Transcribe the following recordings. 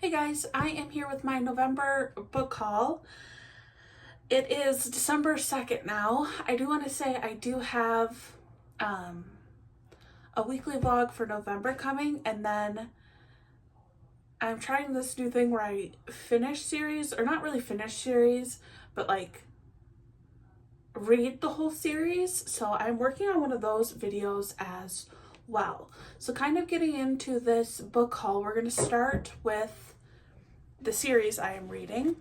Hey guys, I am here with my November book haul. It is December 2nd now. I do want to say I do have a weekly vlog for November coming, and then I'm trying this new thing where I finish series, or not really finish series, but like read the whole series. So I'm working on one of those videos as well. So kind of getting into this book haul, we're going to start with the series I am reading.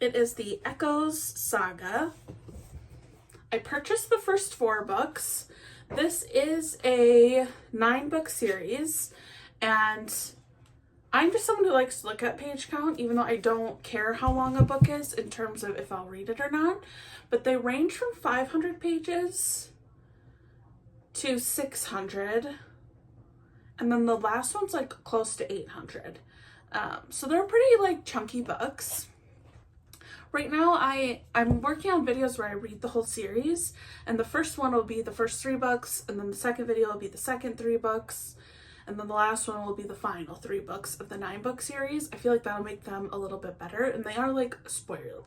It is the Echoes saga. I purchased the first 4 books. This is a 9-book series, and I'm just someone who likes to look at page count, even though I don't care how long a book is in terms of if I'll read it or not. But they range from 500 pages to 600, and then the last one's like close to 800. So they're pretty like chunky books. Right now I'm working on videos where I read the whole series, and the first one will be the first 3 books, and then the second video will be the second 3 books, and then the last one will be the final 3 books of the 9-book series. I feel like that'll make them a little bit better, and they are like spoiler,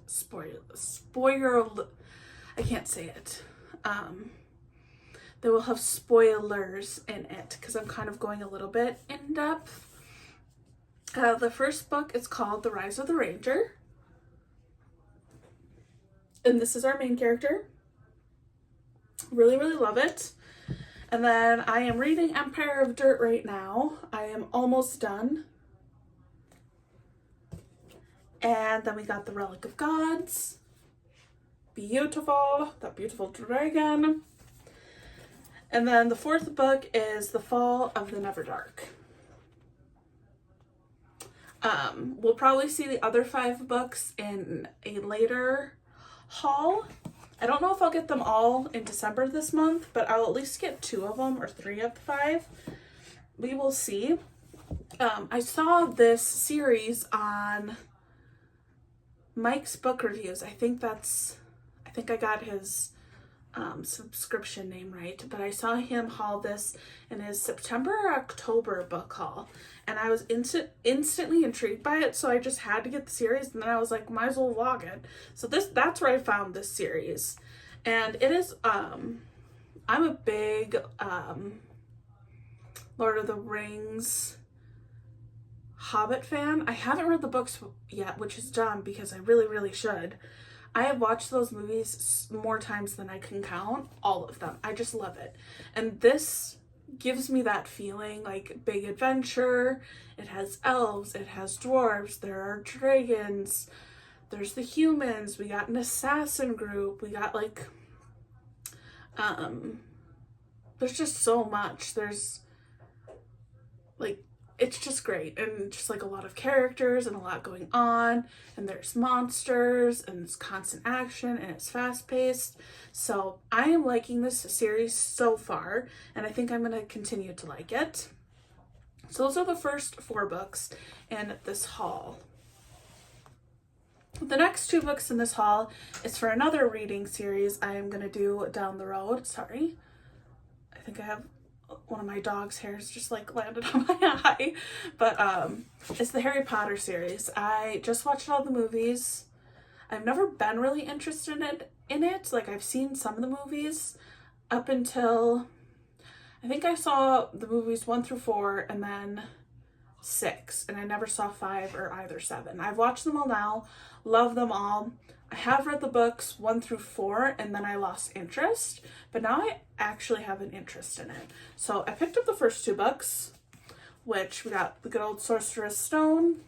I can't say it. They will have spoilers in it because I'm kind of going a little bit in depth. The first book is called The Rise of the Ranger. And this is our main character. Really, really love it. And then I am reading Empire of Dirt right now. I am almost done. And then we got The Relic of Gods. Beautiful. That beautiful dragon. And then the 4th book is The Fall of the Neverdark. We'll probably see the other 5 books in a later haul. I don't know if I'll get them all in December this month, but I'll at least get 2 of them or 3 of the 5. We will see. I saw this series on Mike's Book Reviews. I think I got his subscription name right, but I saw him haul this in his September or October book haul, and I was instantly intrigued by it, so I just had to get the series, and then I was like, might as well vlog it. So that's where I found this series, and it is I'm a big Lord of the Rings Hobbit fan. I haven't read the books yet, which is dumb because I really should. I have watched those movies more times than I can count, all of them. I just love it. And this gives me that feeling, like big adventure. It has elves, it has dwarves, there are dragons, there's the humans, we got an assassin group, we got like, there's just so much. There's like, it's just great, and just like a lot of characters and a lot going on, and there's monsters and it's constant action and it's fast paced. So I am liking this series so far, and I think I'm going to continue to like it. So those are the first 4 books in this haul. The next 2 books in this haul is for another reading series I am going to do down the road. Sorry, I think I have one of my dog's hairs just like landed on my eye, but it's the Harry Potter series. I just watched all the movies. I've never been really interested in it. Like, I've seen some of the movies up until I think I saw the movies 1 through 4 and then 6, and I never saw 5 or either 7. I've watched them all now, love them all. I have read the books 1 through 4, and then I lost interest, but now I actually have an interest in it. So I picked up the first 2 books, which we got the good old Sorcerer's Stone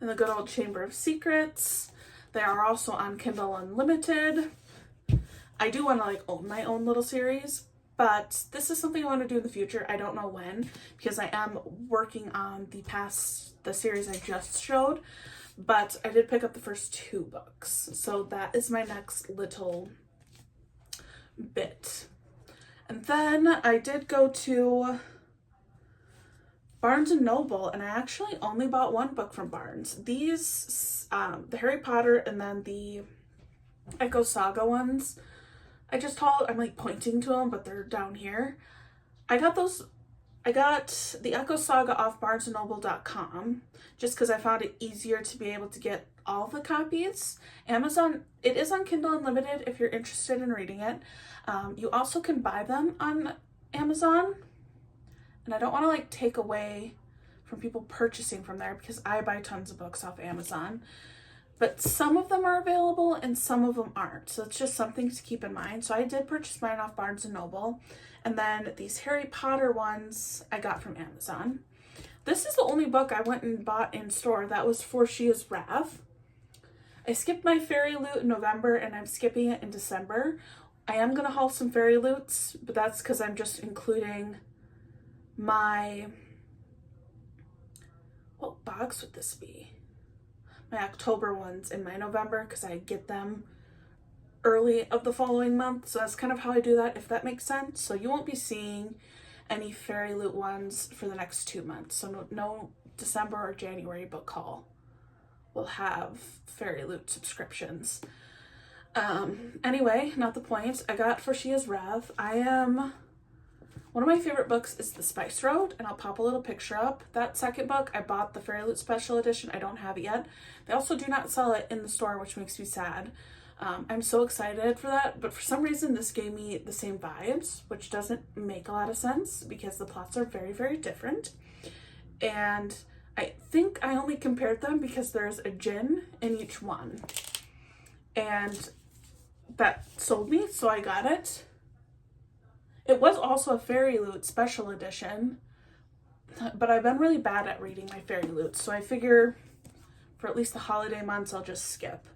and the good old Chamber of Secrets. They are also on Kindle Unlimited. I do want to like own my own little series, but this is something I want to do in the future. I don't know when, because I am working on the series I just showed. But I did pick up the first 2 books, so that is my next little bit. And then I did go to Barnes & Noble, and I actually only bought 1 book from Barnes. These, the Harry Potter and then the Echo Saga ones, I'm like pointing to them, but they're down here. I got those I got the Echo Saga off barnesandnoble.com just because I found it easier to be able to get all the copies. Amazon, it is on Kindle Unlimited if you're interested in reading it. You also can buy them on Amazon, and I don't want to like take away from people purchasing from there because I buy tons of books off Amazon, but some of them are available and some of them aren't, so it's just something to keep in mind. So I did purchase mine off Barnes and Noble, and then these Harry Potter ones I got from Amazon. This is the only book I went and bought in store. That was For She Is Wrath. I skipped my Fairy Loot in November and I'm skipping it in December. I am going to haul some Fairy Loots, but that's because I'm just including my... What box would this be? My October ones in my November because I get them early of the following month. So that's kind of how I do that, if that makes sense. So you won't be seeing any Fairy Loot ones for the next 2 months. So no December or January book haul will have Fairy Loot subscriptions. Anyway, not the point. I got For She Is Wrath. One of my favorite books is The Spice Road, and I'll pop a little picture up. That second book, I bought the Fairy Loot Special Edition. I don't have it yet. They also do not sell it in the store, which makes me sad. I'm so excited for that, but for some reason this gave me the same vibes, which doesn't make a lot of sense because the plots are very, very different. And I think I only compared them because there's a djinn in each one. And that sold me, so I got it. It was also a Fairy Loot Special Edition, but I've been really bad at reading my Fairy Loots, so I figure for at least the holiday months I'll just skip.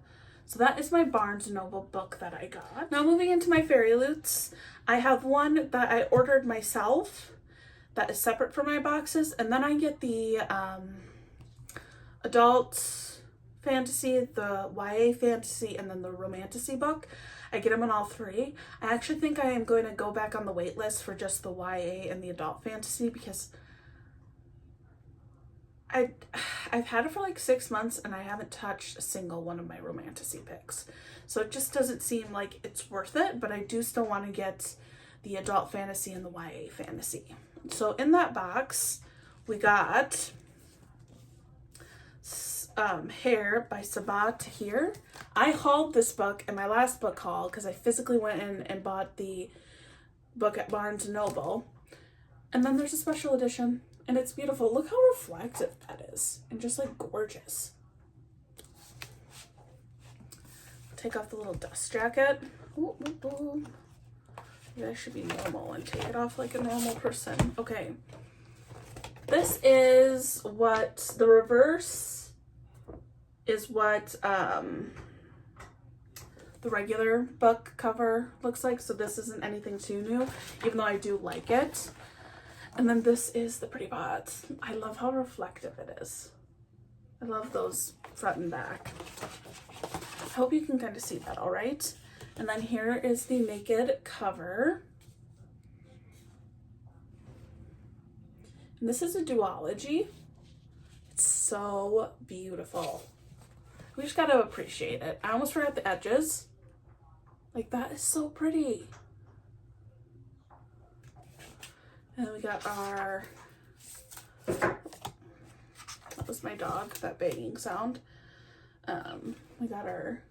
So that is my Barnes & Noble book that I got. Now moving into my Fairy Loots, I have one that I ordered myself that is separate from my boxes, and then I get the adult fantasy, the YA fantasy, and then the romantasy book. I get them in all three. I actually think I am going to go back on the wait list for just the YA and the adult fantasy because I've had it for like 6 months and I haven't touched a single one of my romantasy picks. So it just doesn't seem like it's worth it, but I do still want to get the adult fantasy and the YA fantasy. So in that box, we got Hair by Sabaa Tahir. I hauled this book in my last book haul because I physically went in and bought the book at Barnes & Noble. And then there's a special edition. And it's beautiful. Look how reflective that is. And just like gorgeous. Take off the little dust jacket. Ooh, ooh, ooh. Maybe I should be normal and take it off like a normal person. Okay. This is what the reverse is what the regular book cover looks like. So this isn't anything too new, even though I do like it. And then this is the pretty bots. I love how reflective it is. I love those front and back. I hope you can kind of see that all right. And then here is the naked cover. And this is a duology. It's so beautiful. We just gotta appreciate it. I almost forgot the edges. Like, that is so pretty. And then we got our, that was my dog, that banging sound. We got our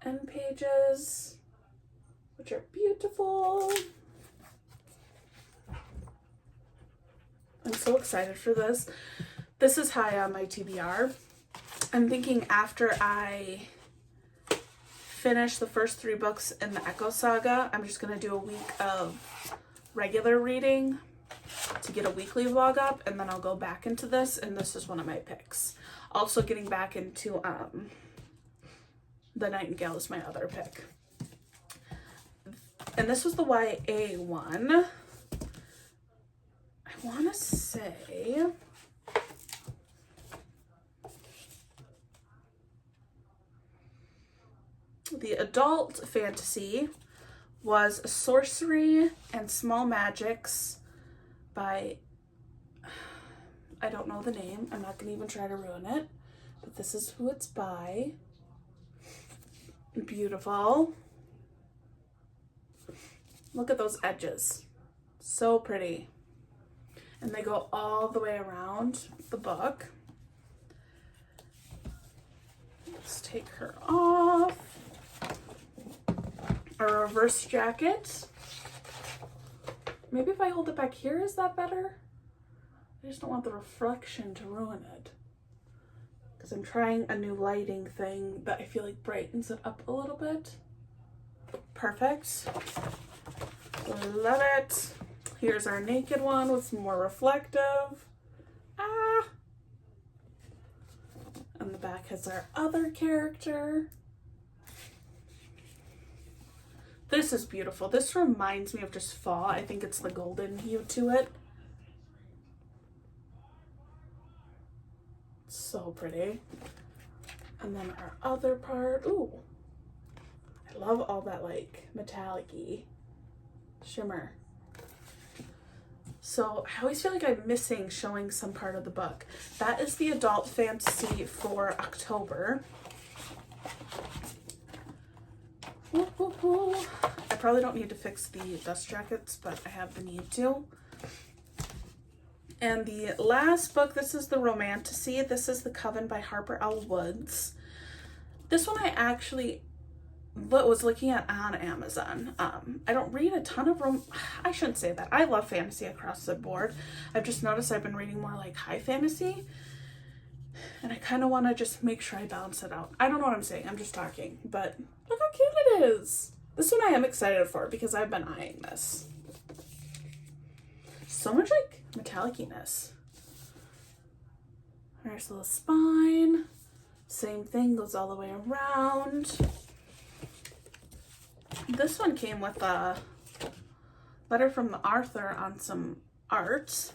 end pages, which are beautiful. I'm so excited for this. This is high on my TBR. I'm thinking after I finish the first 3 books in the Echo Saga, I'm just gonna do a week of regular reading to get a weekly vlog up, and then I'll go back into this, and this is one of my picks. Also getting back into The Nightingale is my other pick. And this was the YA one. I want to say the adult fantasy was Sorcery and Small Magics by, I don't know the name. I'm not going to even try to ruin it. But this is who it's by. Beautiful. Look at those edges. So pretty. and they go all the way around the book. Let's take her off. A reverse jacket. Maybe if I hold it back here, is that better? I just don't want the reflection to ruin it. Because I'm trying a new lighting thing that I feel like brightens it up a little bit. Perfect. Love it. Here's our naked one with some more reflective. Ah! And the back has our other character. This is beautiful. This reminds me of just fall. I think it's the golden hue to it. So pretty. And then our other part. Ooh. I love all that like metallic-y shimmer. So I always feel like I'm missing showing some part of the book. That is the adult fantasy for October. Ooh, ooh, ooh. I probably don't need to fix the dust jackets, but I have the need to. And the last book, this is the Romantasy. This is The Coven by Harper L. Woods. This one I actually was looking at on Amazon. I don't read a ton of I shouldn't say that. I love fantasy across the board. I've just noticed I've been reading more like high fantasy. And I kind of want to just make sure I balance it out. I don't know what I'm saying. I'm just talking. But look how cute it is. This one I am excited for because I've been eyeing this. So much like metallic-ness. There's the little spine. Same thing, goes all the way around. This one came with a letter from the author on some art.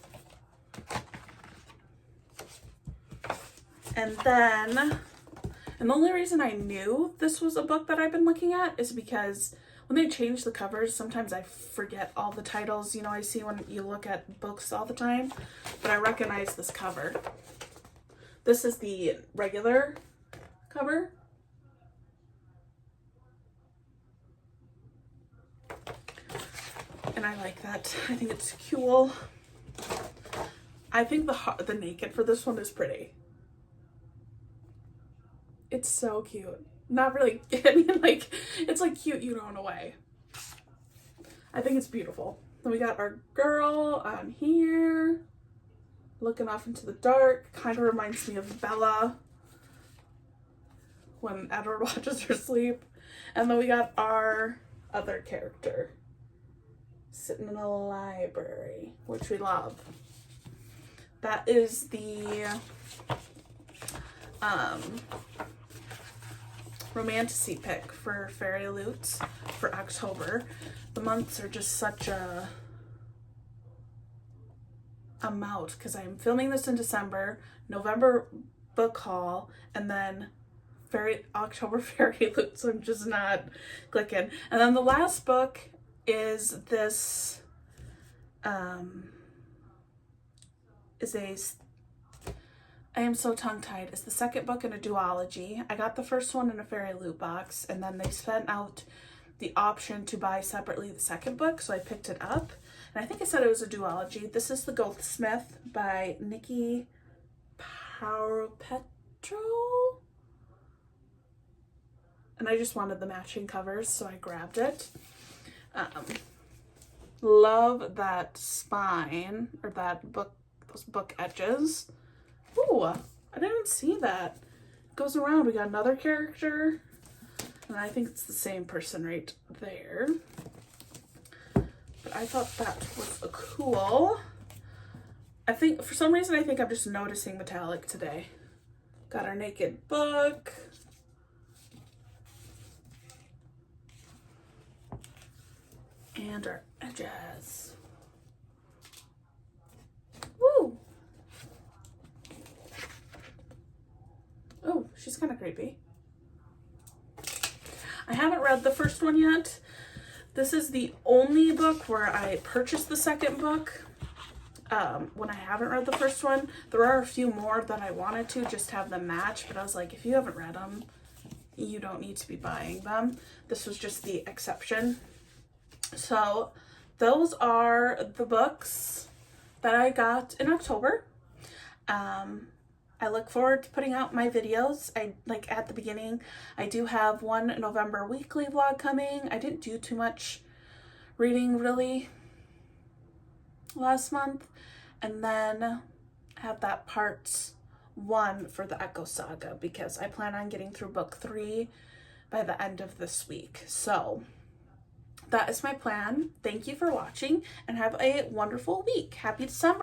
And the only reason I knew this was a book that I've been looking at is because when they change the covers, sometimes I forget all the titles, you know, I see when you look at books all the time, but I recognize this cover. This is the regular cover. And I like that. I think it's cool. I think the naked for this one is pretty. It's so cute. Not really, I mean, like, it's like cute, you know, in a way. I think it's beautiful. Then we got our girl on here, looking off into the dark. Kind of reminds me of Bella when Edward watches her sleep. And then we got our other character sitting in a library, which we love. That is the Romantasy pick for Fairy Loots for October. The months are just such a mouth because I'm filming this in December, November book haul, and then October Fairy Loots. So I'm just not clicking. And then the last book is this I am so tongue-tied. It's the second book in a duology. I got the first one in a Fairy Loot box, and then they sent out the option to buy separately the second book, so I picked it up. And I think I said it was a duology. This is The Goldsmith by Nikki Petro. And I just wanted the matching covers, so I grabbed it. Love that spine, or that book, those book edges. Ooh, I didn't see that. It goes around. We got another character, and I think it's the same person right there. But I thought that was cool. I think, for some reason, I think I'm just noticing metallic today. Got our naked book. And our edges. Woo! Oh, she's kind of creepy. I haven't read the first one yet. This is the only book where I purchased the second book when I haven't read the first one. There are a few more that I wanted to just have them match, but I was like, if you haven't read them, you don't need to be buying them. This was just the exception. So those are the books that I got in October. I look forward to putting out my videos. Like at the beginning, I do have one November weekly vlog coming. I didn't do too much reading really last month. And then I have that part 1 for the Echo Saga because I plan on getting through book 3 by the end of this week. So that is my plan. Thank you for watching and have a wonderful week. Happy December.